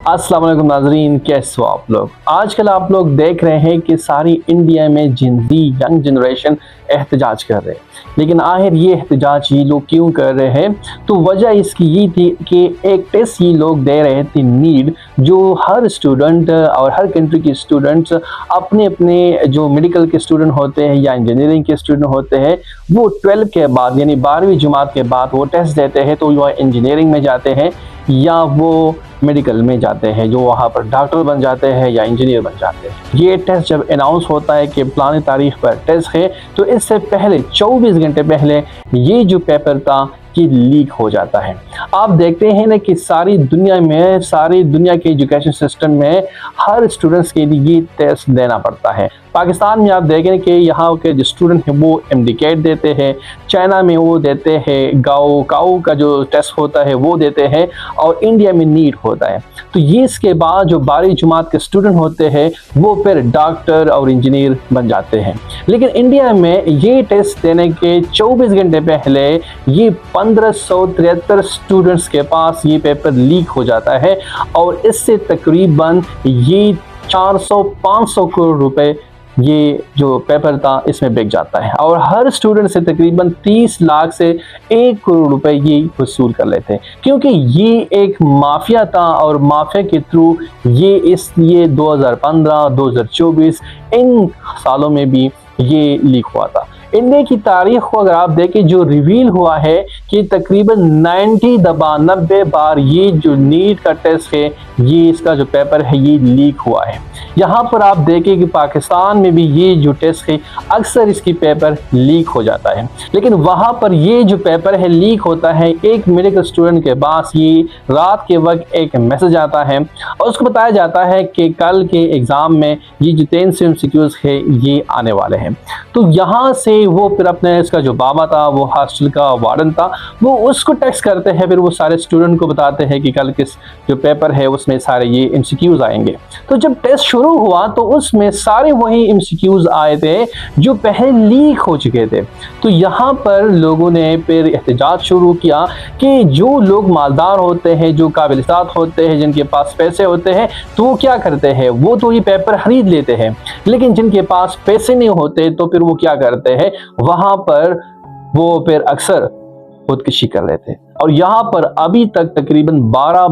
अस्सलाम वालेकुम नाजरीन, कैसे हो आप लोग। आजकल आप लोग देख रहे हैं कि सारी इंडिया में जिंदी यंग जनरेशन एहतजाज कर रहे हैं, लेकिन आखिर ये एहतजाज ये लोग क्यों कर रहे हैं? तो वजह इसकी ये थी कि एक टेस्ट ये लोग दे रहे थे नीट, जो हर स्टूडेंट और हर कंट्री के स्टूडेंट्स अपने अपने जो मेडिकल के स्टूडेंट होते हैं या इंजीनियरिंग के स्टूडेंट होते हैं, वो 12 के बाद यानी 12वीं जमात के बाद वो टेस्ट देते हैं, तो वो इंजीनियरिंग में जाते हैं या वो मेडिकल में जाते हैं, जो वहाँ पर डॉक्टर बन जाते हैं या इंजीनियर बन जाते हैं। ये टेस्ट जब अनाउंस होता है कि फलानी तारीख पर टेस्ट है, तो इससे पहले 24 घंटे पहले ये जो पेपर था कि लीक हो जाता है। आप देखते हैं ना कि सारी दुनिया के एजुकेशन सिस्टम में हर स्टूडेंट्स के लिए ये टेस्ट देना पड़ता है। पाकिस्तान में आप देखें कि यहाँ के जो स्टूडेंट हैं वो एमडीकेट देते हैं, चाइना में वो देते हैं काऊ का जो टेस्ट होता है वो देते हैं, और इंडिया में नीट होता है। तो ये इसके बाद जो 12वीं जमात के स्टूडेंट होते हैं वो फिर डॉक्टर और इंजीनियर बन जाते हैं। लेकिन इंडिया में ये टेस्ट देने के 24 घंटे पहले ये 1573 स्टूडेंट्स के पास ये पेपर लीक हो जाता है, और इससे तकरीबन ये 400-500 करोड़ रुपए ये जो पेपर था इसमें बिक जाता है, और हर स्टूडेंट से तकरीबन 30 लाख से 1 करोड़ रुपए ये वसूल कर लेते हैं, क्योंकि ये एक माफिया था। और माफिया के थ्रू ये इसलिए 2015, 2024 इन सालों में भी ये लीक हुआ था। इंडिया की तारीख को अगर आप देखें, जो रिवील हुआ है कि तकरीबन 90 बार ये जो नीट का टेस्ट है, ये इसका जो पेपर है ये लीक हुआ है। यहाँ पर आप देखें कि पाकिस्तान में भी ये जो टेस्ट है अक्सर इसकी पेपर लीक हो जाता है, लेकिन वहाँ पर ये जो पेपर है लीक होता है, एक मेडिकल स्टूडेंट के पास ये रात के वक्त एक मैसेज आता है और उसको बताया जाता है कि कल के एग्ज़ाम में ये जो 300 MCQs है ये आने वाले हैं। तो यहाँ से वो फिर अपने इसका जो बाबा था, वो हॉस्टल का वार्डन था, वो उसको टेक्स्ट करते हैं, फिर वो सारे स्टूडेंट को बताते हैं कि कल किस जो पेपर है उसमें सारे ये MCQs आएंगे। तो जब टेस्ट शुरू हुआ तो उसमें सारे वही MCQs आए थे जो पहले लीक हो चुके थे। तो यहाँ पर लोगों ने फिर एहतजाज शुरू किया कि जो लोग मालदार होते हैं, जो काबिलियत होते हैं, जिनके पास पैसे होते हैं, तो वो क्या करते हैं, वो तो ये पेपर खरीद लेते हैं। लेकिन जिनके पास पैसे नहीं होते तो फिर वो क्या करते हैं, वहां पर वो फिर अक्सर खुदकुशी कर लेते हैं। और यहाँ पर अभी तक तकरीबन 20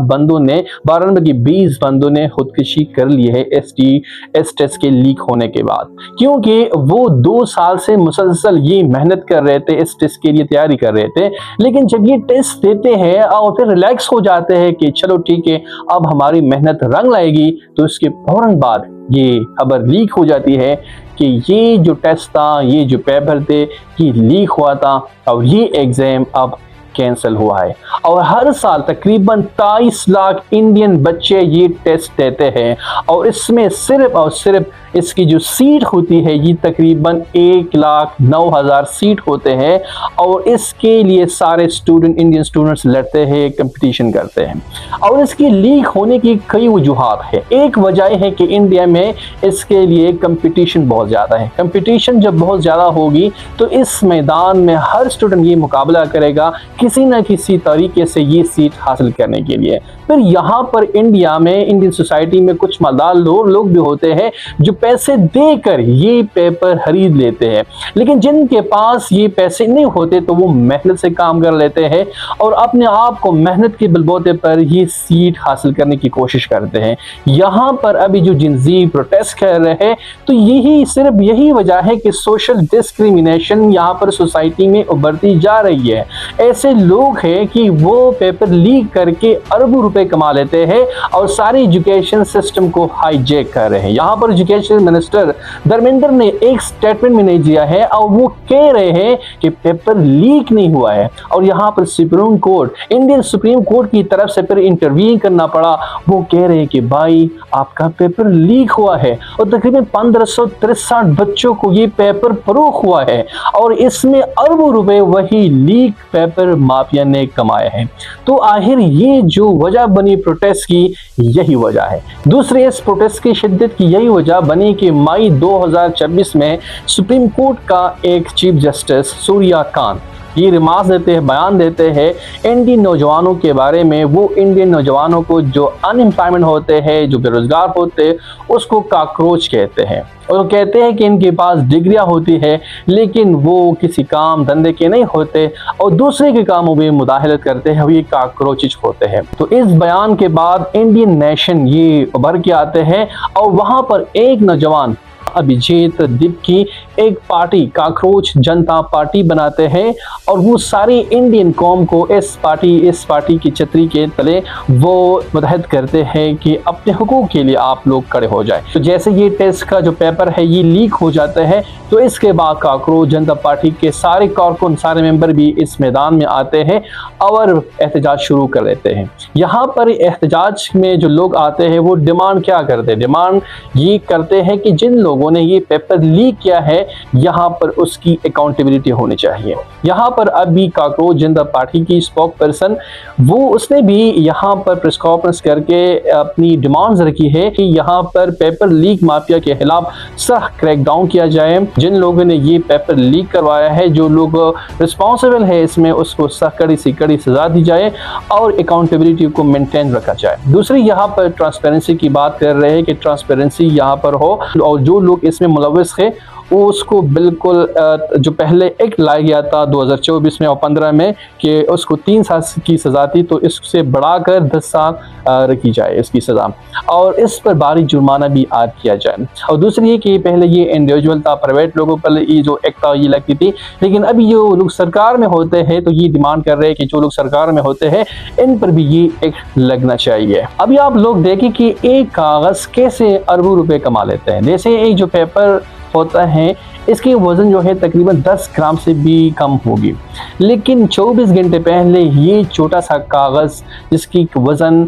बंदों ने खुदकुशी कर ली है इस टेस्ट के लीक होने के बाद, क्योंकि वो 2 साल से मुसलसल ये मेहनत कर रहे थे, इस टेस्ट के लिए तैयारी कर रहे थे। लेकिन जब ये टेस्ट देते हैं और फिर रिलैक्स हो जाते हैं कि चलो ठीक है अब हमारी मेहनत रंग लाएगी, तो इसके फौरन बाद ये खबर लीक हो जाती है कि ये जो टेस्ट था, ये जो पेपर थे, ये लीक हुआ था और ये एग्जाम अब कैंसिल हुआ है। और हर साल तकरीबन 23 लाख इंडियन बच्चे ये टेस्ट देते हैं, और इसमें सिर्फ और सिर्फ इसकी जो सीट होती है ये तकरीबन 1,09,000 सीट होते हैं, और इसके लिए सारे इंडियन स्टूडेंट्स लड़ते हैं, कंपटीशन करते हैं। और इसकी लीक होने की कई वजूहात है। एक वजह है कि इंडिया में इसके लिए कंपटीशन बहुत ज़्यादा है। कंपटीशन जब बहुत ज़्यादा होगी तो इस मैदान में हर स्टूडेंट ये मुकाबला करेगा किसी न किसी तरीके से ये सीट हासिल करने के लिए। फिर यहाँ पर इंडिया में, इंडियन सोसाइटी में कुछ मालदार लोग भी होते हैं जो पैसे देकर ये पेपर खरीद लेते हैं, लेकिन जिनके पास ये पैसे नहीं होते तो वो मेहनत से काम कर लेते हैं और अपने आप को मेहनत के बलबूते पर ये सीट हासिल करने की कोशिश करते हैं। यहाँ पर अभी जो जिंजी प्रोटेस्ट कर रहे हैं, तो सिर्फ यही वजह है कि सोशल डिस्क्रिमिनेशन यहाँ पर सोसाइटी में उभरती जा रही है। ऐसे लोग हैं कि वो पेपर लीक करके अरबों रुपए कमा लेते हैं और सारी एजुकेशन सिस्टम को हाईजैक कर रहे हैं। यहाँ पर एजुकेशन मिनिस्टर धर्मेंद्र ने एक स्टेटमेंट में नहीं दिया है, और वो कह रहे हैं कि पेपर लीक नहीं हुआ है। और यहाँ पर इंडियन सुप्रीम कोर्ट की तरफ से फिर इंटरव्यू करना पड़ा। वो कह रहे हैं कि भाई आपका पेपर लीक हुआ है, और तकरीबन 1563 बच्चों को ये पेपर फरोख्त हुआ है, और इसमें अरबों रुपए वही लीक पेपर माफिया ने कमाए हैं। तो आखिर ये जो वजह बनी प्रोटेस्ट की, यही वजह है। दूसरी इस प्रोटेस्ट की शिद्दत की यही वजह बनी कि मई 2026 में सुप्रीम कोर्ट का एक चीफ जस्टिस सूर्या कांत, ये रिमार्क्स देते हैं, बयान देते हैं इंडियन नौजवानों के बारे में। वो इंडियन नौजवानों को जो अनएम्प्लॉयमेंट होते हैं, जो बेरोजगार होते हैं, उसको काकरोच कहते हैं। और वो कहते हैं कि इनके पास डिग्रियां होती है लेकिन वो किसी काम धंधे के नहीं होते और दूसरे के कामों में मुदाखलत करते हैं, ये काकरोचिज होते हैं। तो इस बयान के बाद इंडियन नेशन ये उभर के आते हैं और वहां पर एक नौजवान अभिजीत दीप की एक पार्टी काकरोच जनता पार्टी बनाते हैं और वो सारी इंडियन कौम को इस पार्टी की छतरी के तले वो मुतहद करते हैं कि अपने हुकूक के लिए आप लोग खड़े हो जाए। तो जैसे ये टेस्ट का जो पेपर है ये लीक हो जाता है तो इसके बाद काकरोच जनता पार्टी के सारे कारकुन, सारे मेंबर भी इस मैदान में आते हैं और एहतजाज शुरू कर देते हैं। यहाँ पर एहतजाज में जो लोग आते हैं वो डिमांड क्या करते हैं? डिमांड ये करते हैं कि जिन लोगों ने ये पेपर लीक किया है यहाँ पर उसकी अकाउंटेबिलिटी होनी चाहिए। यहाँ पर अभी काकरोच जनता पार्टी की स्पोक पर्सन उसने भी यहाँ पर प्रेस कॉन्फ्रेंस करके अपनी डिमांड्स रखी है कि यहाँ पर पेपर लीक माफिया के खिलाफ सख्त क्रैकडाउन किया जाए। जिन लोगों ने ये पेपर लीक करवाया है, जो लोग रिस्पॉन्सिबल है इसमें, उसको सख्त कड़ी से कड़ी सजा दी जाए और अकाउंटेबिलिटी को मेंटेन रखा जाए। दूसरी यहाँ पर ट्रांसपेरेंसी की बात कर रहे हैं कि ट्रांसपेरेंसी यहाँ पर हो और जो लोग इसमें मुलव्वस है वो उसको बिल्कुल जो पहले एक्ट लाया गया था 2024 में और 15 में कि उसको 3 साल की सज़ा थी, तो इससे बढ़ाकर 10 साल रखी जाए इसकी सज़ा और इस पर भारी जुर्माना भी आयद किया जाए। और दूसरी है कि पहले ये इंडिविजुअल था, प्राइवेट लोगों पर ये जो एक्ट था ये लगती थी, लेकिन अभी जो लोग सरकार में होते हैं तो ये डिमांड कर रहे हैं कि जो लोग सरकार में होते हैं इन पर भी ये एक्ट लगना चाहिए। अभी आप लोग देखें कि एक कागज़ कैसे अरबों रुपए कमा लेते हैं। जैसे एक जो पेपर होता है इसकी वजन जो है तकरीबन 10 ग्राम से भी कम होगी, लेकिन 24 घंटे पहले ये छोटा सा कागज़ जिसकी वजन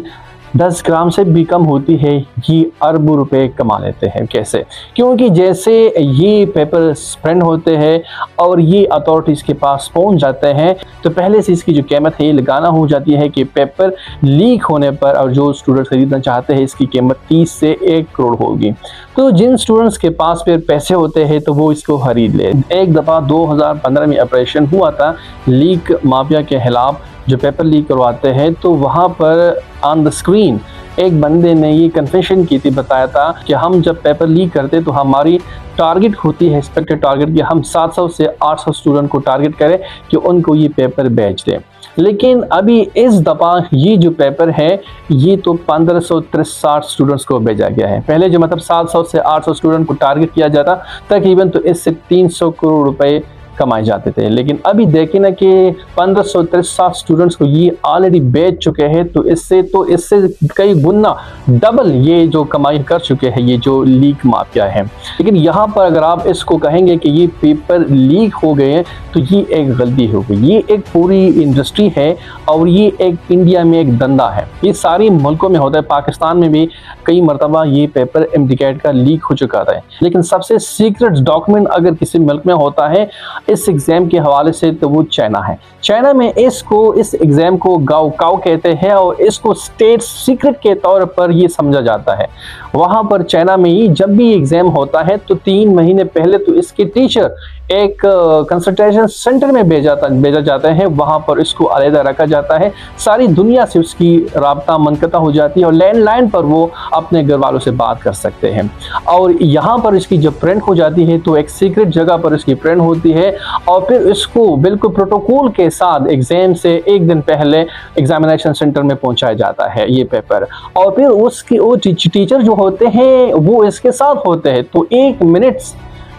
10 ग्राम से भी कम होती है ये अरबों रुपए कमा लेते हैं। कैसे? क्योंकि जैसे ये पेपर स्प्रेड होते हैं और ये अथॉरिटीज़ के पास पहुंच जाते हैं तो पहले से इसकी जो कीमत है ये लगाना हो जाती है कि पेपर लीक होने पर और जो स्टूडेंट खरीदना चाहते हैं इसकी कीमत 30 से 1 करोड़ होगी। तो जिन स्टूडेंट्स के पास फिर पैसे होते हैं तो वो इसको खरीद ले। एक दफ़ा 2015 में ऑपरेशन हुआ था लीक माफिया के खिलाफ, जो पेपर लीक करवाते हैं, तो वहाँ पर ऑन द स्क्रीन एक बंदे ने ये कन्फेशन की थी, बताया था कि हम जब पेपर लीक करते तो हमारी टारगेट होती है एक्सपेक्टेड टारगेट कि हम 700 से 800 स्टूडेंट को टारगेट करें कि उनको ये पेपर बेच दें। लेकिन अभी इस दफ़ा ये जो पेपर है ये तो 1563 स्टूडेंट्स को भेजा गया है। पहले जो मतलब 700 से 800 स्टूडेंट को टारगेट किया जाता तकरीबन, तो इससे 300 करोड़ रुपए कमाए जाते थे। लेकिन अभी देखें ना कि 1563 स्टूडेंट्स को ये ऑलरेडी बेच चुके हैं, तो इससे कई गुना डबल ये जो कमाई कर चुके हैं ये जो लीक माफिया है। लेकिन यहाँ पर अगर आप इसको कहेंगे कि ये पेपर लीक हो गए हैं तो ये एक गलती हो गई। ये एक पूरी इंडस्ट्री है और ये एक इंडिया में एक धंधा है, ये सारी मुल्कों में होता है। पाकिस्तान में भी कई मरतबा ये पेपर एमडीकैट का लीक हो चुका था। लेकिन सबसे सीक्रेट डॉक्यूमेंट अगर किसी मुल्क में होता है इस एग्जाम के हवाले से तो वो चाइना है। चाइना में इस एग्जाम को गाओ काओ कहते हैं और इसको स्टेट सीक्रेट के तौर पर ये समझा जाता है। वहाँ पर चाइना में ही जब भी एग्जाम होता है तो 3 महीने पहले तो इसके टीचर एक कंसल्टेशन सेंटर में भेजा जाता है, वहाँ पर इसको अलहदा रखा जाता है। सारी दुनिया से उसकी राब्ता मुनक़ता हो जाती है और लैंडलाइन पर वो अपने घर वालों से बात कर सकते हैं। और यहाँ पर इसकी जब प्रिंट हो जाती है तो एक सीक्रेट जगह पर इसकी प्रिंट होती है और फिर इसको बिल्कुल प्रोटोकॉल के साथ एग्जाम से एक दिन पहले एग्जामिनेशन सेंटर में पहुंचाया जाता है ये पेपर। और फिर उसके वो टीचर जो होते हैं वो इसके साथ होते हैं, तो 1 मिनट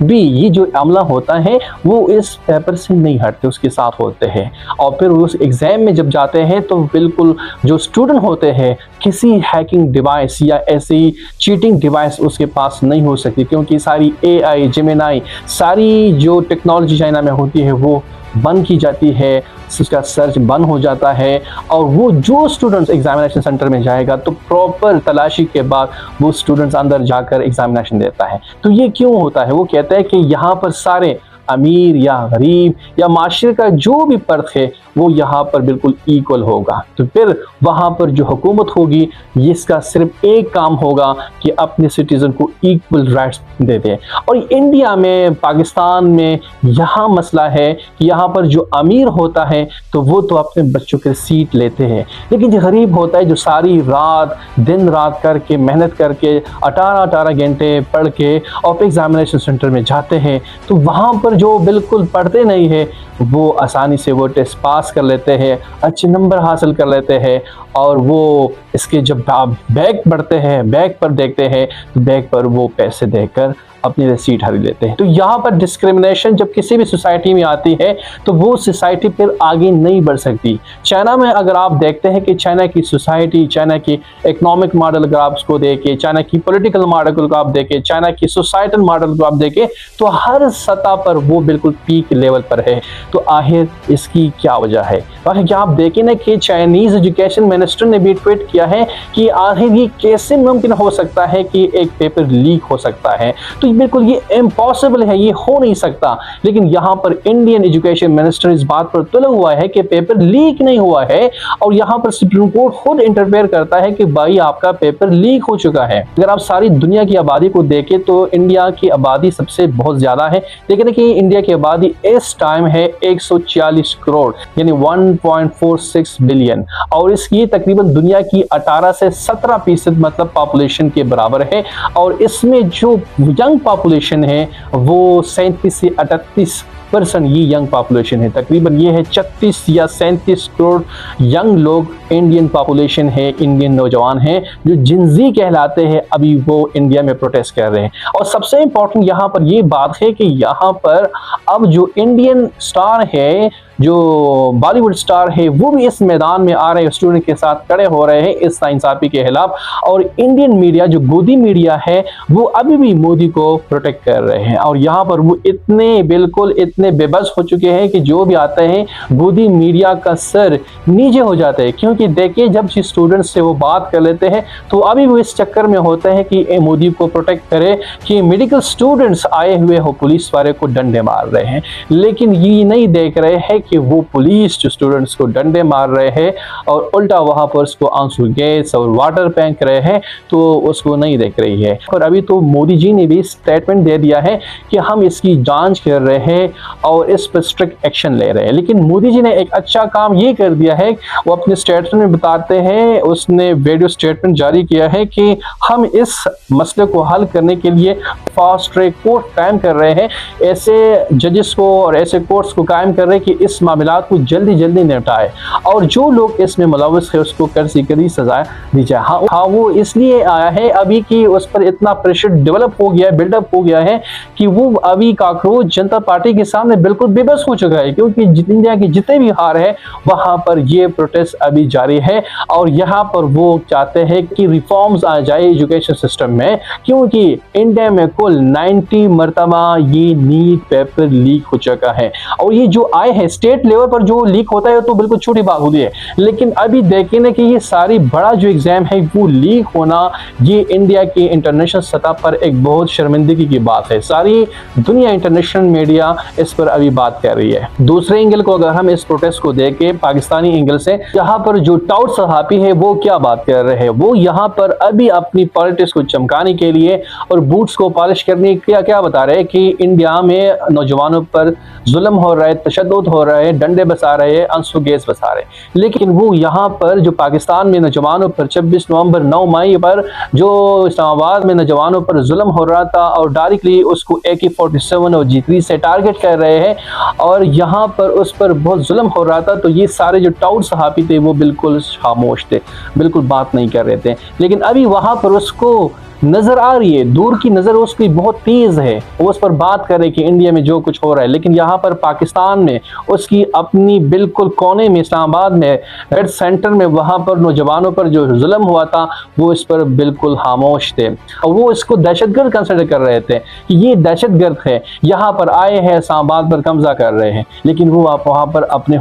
भी ये जो अमला होता है वो इस पेपर से नहीं हटते, उसके साथ होते हैं। और फिर उस एग्जाम में जब जाते हैं तो बिल्कुल जो स्टूडेंट होते हैं किसी हैकिंग डिवाइस या ऐसी चीटिंग डिवाइस उसके पास नहीं हो सकती, क्योंकि सारी AI, जेमिनी, सारी जो टेक्नोलॉजी चाइना में होती है वो बंद की जाती है, उसका सर्च बंद हो जाता है। और वो जो स्टूडेंट्स एग्जामिनेशन सेंटर में जाएगा तो प्रॉपर तलाशी के बाद वो स्टूडेंट्स अंदर जाकर एग्जामिनेशन देता है। तो ये क्यों होता है? वो कहता है कि यहाँ पर सारे अमीर या गरीब या माशरे का जो भी फर्द है वो यहाँ पर बिल्कुल इक्वल होगा। तो फिर वहाँ पर जो हुकूमत होगी इसका सिर्फ एक काम होगा कि अपने सिटीजन को इक्वल राइट्स दे दे। और इंडिया में, पाकिस्तान में यहाँ मसला है कि यहाँ पर जो अमीर होता है तो वो तो अपने बच्चों के सीट लेते हैं, लेकिन जो गरीब होता है जो सारी रात दिन रात करके मेहनत करके 18 घंटे पढ़ के और एग्जामिनेशन सेंटर में जाते हैं तो वहाँ पर जो बिल्कुल पढ़ते नहीं है वो आसानी से वो टेस्ट पास कर लेते हैं, अच्छे नंबर हासिल कर लेते हैं। और वो इसके जब आप बैग पढ़ते हैं, बैग पर देखते हैं तो बैग पर वो पैसे देकर अपनी लिए सीट खरीद लेते हैं। तो यहाँ पर डिस्क्रिमिनेशन जब किसी भी सोसाइटी में आती है तो वो सोसाइटी फिर आगे नहीं बढ़ सकती। चाइना में अगर आप देखते हैं कि चाइना की सोसाइटी, चाइना की इकोनॉमिक मॉडल अगर आप उसको देखें, चाइना की पॉलिटिकल मॉडल को आप देखें, चाइना की सोसाइटल मॉडल को आप देखें तो हर सतह पर वो बिल्कुल पीक लेवल पर है। तो आखिर इसकी क्या वजह है? क्या आप देखें ना कि चाइनीज एजुकेशन मिनिस्टर ने भी ट्वीट किया है कि आखिर ये कैसे मुमकिन हो सकता है कि एक पेपर लीक हो सकता है। तो बिल्कुल ये इम्पॉसिबल है, ये हो नहीं सकता। लेकिन यहाँ पर इंडियन एजुकेशन मिनिस्टर इस बात पर तुला हुआ है कि पेपर लीक नहीं हुआ है और यहाँ पर सुप्रीम कोर्ट खुद इंटरफेयर करता है कि भाई आपका पेपर लीक हो चुका है। अगर आप सारी दुनिया की आबादी को देखें तो इंडिया की आबादी सबसे बहुत ज्यादा है, लेकिन कि इंडिया की आबादी इस टाइम है 140 करोड़ यानी 1.46 बिलियन और इसकी तकरीबन दुनिया की 18 से 17% मतलब पॉपुलेशन के बराबर है। और इसमें जो यंग पॉपुलेशन है वो 37 से 38% ये यंग पॉपुलेशन है। तकरीबन ये है 36 या 37 करोड़ यंग लोग इंडियन पॉपुलेशन है, इंडियन नौजवान हैं जो जिनजी कहलाते हैं, अभी वो इंडिया में प्रोटेस्ट कर रहे हैं। और सबसे इंपॉर्टेंट यहाँ पर ये बात है कि यहाँ पर अब जो इंडियन स्टार है, जो बॉलीवुड स्टार है, वो भी इस मैदान में आ रहे हैं, स्टूडेंट के साथ खड़े हो रहे हैं इस नाइंसाफी के खिलाफ। और इंडियन मीडिया जो गोदी मीडिया है वो अभी भी मोदी को प्रोटेक्ट कर रहे हैं। और यहाँ पर वो इतने बेबस हो चुके हैं कि जो भी आते हैं गोदी मीडिया का सर नीचे हो जाता है। क्योंकि देखिए जब स्टूडेंट से वो बात कर लेते हैं तो अभी वो इस चक्कर में होते हैं कि मोदी को प्रोटेक्ट करे कि मेडिकल स्टूडेंट्स आए हुए हो पुलिस वाले को डंडे मार रहे हैं, लेकिन ये नहीं देख रहे हैं कि वो पुलिस जो स्टूडेंट्स को डंडे मार रहे हैं और उल्टा वहां पर उसको आंसू गैस और वाटर फेंक रहे हैं तो उसको नहीं देख रही है। और अभी तो मोदी जी ने भी स्टेटमेंट दे दिया है कि हम इसकी जांच कर रहे हैं और इस पर स्ट्रिक्ट एक्शन ले रहे हैं। लेकिन मोदी जी ने एक अच्छा काम ये कर दिया है, वो अपने स्टेटमेंट में बताते हैं, उसने वीडियो स्टेटमेंट जारी किया है कि हम इस मसले को हल करने के लिए फास्ट ट्रैक कोर्ट कायम कर रहे हैं, ऐसे जजेस को और ऐसे कोर्ट्स को कायम कर रहे हैं कि इस मामलात को जल्दी जल्दी निपटाए और जो लोग इसमें मुलव्वस है उसको कड़ी सजा दी जाए। हाँ वो इसलिए आया है अभी कि उस पर इतना प्रेशर डेवलप हो गया है, बिल्डअप हो गया है कि वो अभी काकरोच जनता पार्टी के सामने बिल्कुल बेबस हो चुका है। क्योंकि इंडिया की जितने भी हार है वहां पर ये प्रोटेस्ट अभी जारी है और यहाँ पर वो चाहते हैं कि रिफॉर्म्स आ जाए एजुकेशन सिस्टम में। क्योंकि इंडिया में कुल 90 मरतबा ये नीट पेपर लीक हो चुका है और ये जो आए हैं स्टेट लेवल पर जो लीक होता है तो बिल्कुल छोटी बात होती है, लेकिन अभी देखें ना कि ये सारी बड़ा जो एग्जाम है वो लीक होना ये इंडिया की इंटरनेशनल सतह पर एक बहुत शर्मिंदगी की बात है। सारी दुनिया इंटरनेशनल मीडिया इस पर अभी बात कर रही है। दूसरे एंगल को अगर हम इस प्रोटेस्ट को देखें पाकिस्तानी एंगल से, यहाँ पर जो टाउट सहाफी है वो क्या बात कर रहे हैं, वो यहाँ पर अभी अपनी पॉलिटिक्स को चमकाने के लिए और बूट्स को पॉलिश करने के क्या बता रहे हैं कि इंडिया में नौजवानों पर जुल्म हो रहा है, तशद्दुद हो रहा है, डंडे बसा रहे हैं, आंसू गैस बसा रहे हैं। लेकिन वो यहाँ पर जो पाकिस्तान में नौजवानों पर 26 नवंबर 9 मई पर जो इस्लामाबाद में नौजवानों पर जुल्म हो रहा था और डायरेक्टली उसको AK-47 और G3 से टारगेट कर रहे हैं और यहाँ पर उस पर बहुत जुल्म हो रहा था, तो ये सारे जो टाउट सहाफी थे वो बिल्कुल खामोश थे, बिल्कुल बात नहीं कर रहे थे। लेकिन अभी वहाँ पर उसको नजर आ रही है, दूर की नजर उसकी बहुत तेज है, वो उस पर बात करे कि इंडिया में जो कुछ हो रहा है। लेकिन यहाँ पर पाकिस्तान में उसकी अपनी बिल्कुल कोने में इस्लामाबाद में हेड सेंटर में वहाँ पर नौजवानों पर जो जुल्म हुआ था वो इस पर बिल्कुल खामोश थे और वो इसको दहशतगर्द कंसिडर कर रहे थे कि ये दहशतगर्द है, यहाँ पर आए हैं इस्लामाबाद पर कब्जा कर रहे हैं। लेकिन वो आप वहाँ पर अपने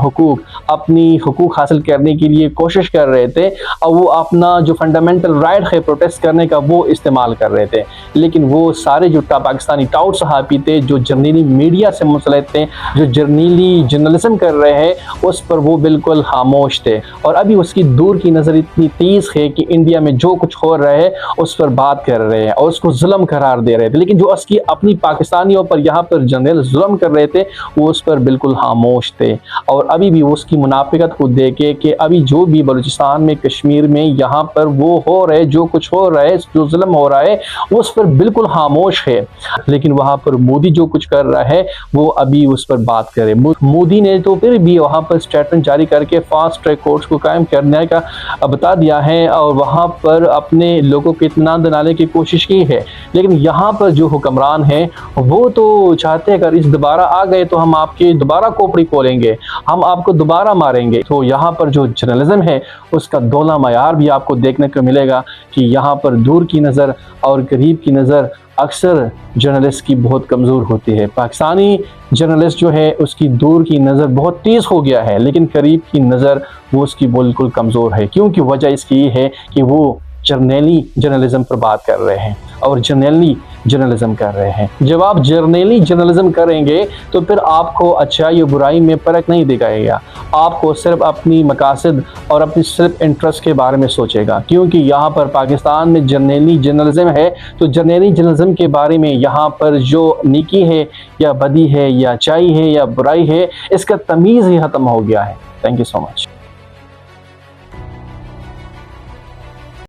हुकूक हासिल करने के लिए कोशिश कर रहे थे और वो अपना जो फंडामेंटल राइट है प्रोटेस्ट करने का वो इस्तेमाल इस्तेमाल कर रहे थे। लेकिन वो सारे जो पाकिस्तानी टाउट सहाफ़ी थे, जो जर्नली मीडिया से मुंसलिक थे, जो जर्नली जर्नलिज्म कर रहे हैं, उस पर वो बिल्कुल खामोश थे। और अभी उसकी दूर की नज़र इतनी तेज़ है कि इंडिया में जो कुछ हो रहा है उस पर बात कर रहे हैं और उसको जुल्म करार दे रहे थे। लेकिन जो उसकी अपनी पाकिस्तानियों पर यहाँ पर जनरल जुल्म कर रहे थे, वो उस पर बिल्कुल खामोश थे। और अभी भी उसकी मुनाफिकत को देखे कि अभी जो भी बलूचिस्तान में, कश्मीर में यहाँ पर वो हो रहे, जो कुछ हो रहा है, जो जुल्म हो रहा है, उस पर बिल्कुल खामोश है। लेकिन वहाँ पर मोदी जो कुछ कर रहा है वो अभी उस पर बात करे। मोदी ने तो फिर भी वहाँ पर स्टेटमेंट जारी करके फास्ट ट्रैक कोर्ट्स को कायम करने का बता दिया है और वहाँ पर अपने लोगों को इत्मीनान दिलाने की कोशिश की है। लेकिन यहाँ पर जो हुक्मरान हैं वो तो चाहते हैं अगर इस दोबारा आ गए तो हम आपकी दोबारा खोपड़ी खोलेंगे, हम आपको दोबारा मारेंगे। तो यहाँ पर जो जर्नलिज्म है उसका दोला मयार भी आपको देखने को मिलेगा कि यहाँ पर दूर की नज़र और करीब की नज़र अक्सर जर्नलिस्ट की बहुत कमज़ोर होती है। पाकिस्तानी जर्नलिस्ट जो है उसकी दूर की नज़र बहुत तेज़ हो गया है, लेकिन करीब की नज़र वो उसकी बिल्कुल कमज़ोर है। क्योंकि वजह इसकी ये है कि वो जर्नली जर्नलिज्म पर बात कर रहे हैं और जर्नली जर्नलिज्म कर रहे हैं। जब आप जर्नली जर्नलिज्म करेंगे तो फिर आपको अच्छाई और बुराई में फ़र्क नहीं दिखाएगा, आपको सिर्फ अपनी मकासद और अपनी सिर्फ इंटरेस्ट के बारे में सोचेगा। क्योंकि यहाँ पर पाकिस्तान में जर्नली जर्नलिज्म है, तो जर्नली जर्नलिज्म के बारे में यहाँ पर जो नेकी है या बदी है या अच्छाई है या बुराई है, इसका तमीज़ ही ख़त्म हो गया है। Thank you so much.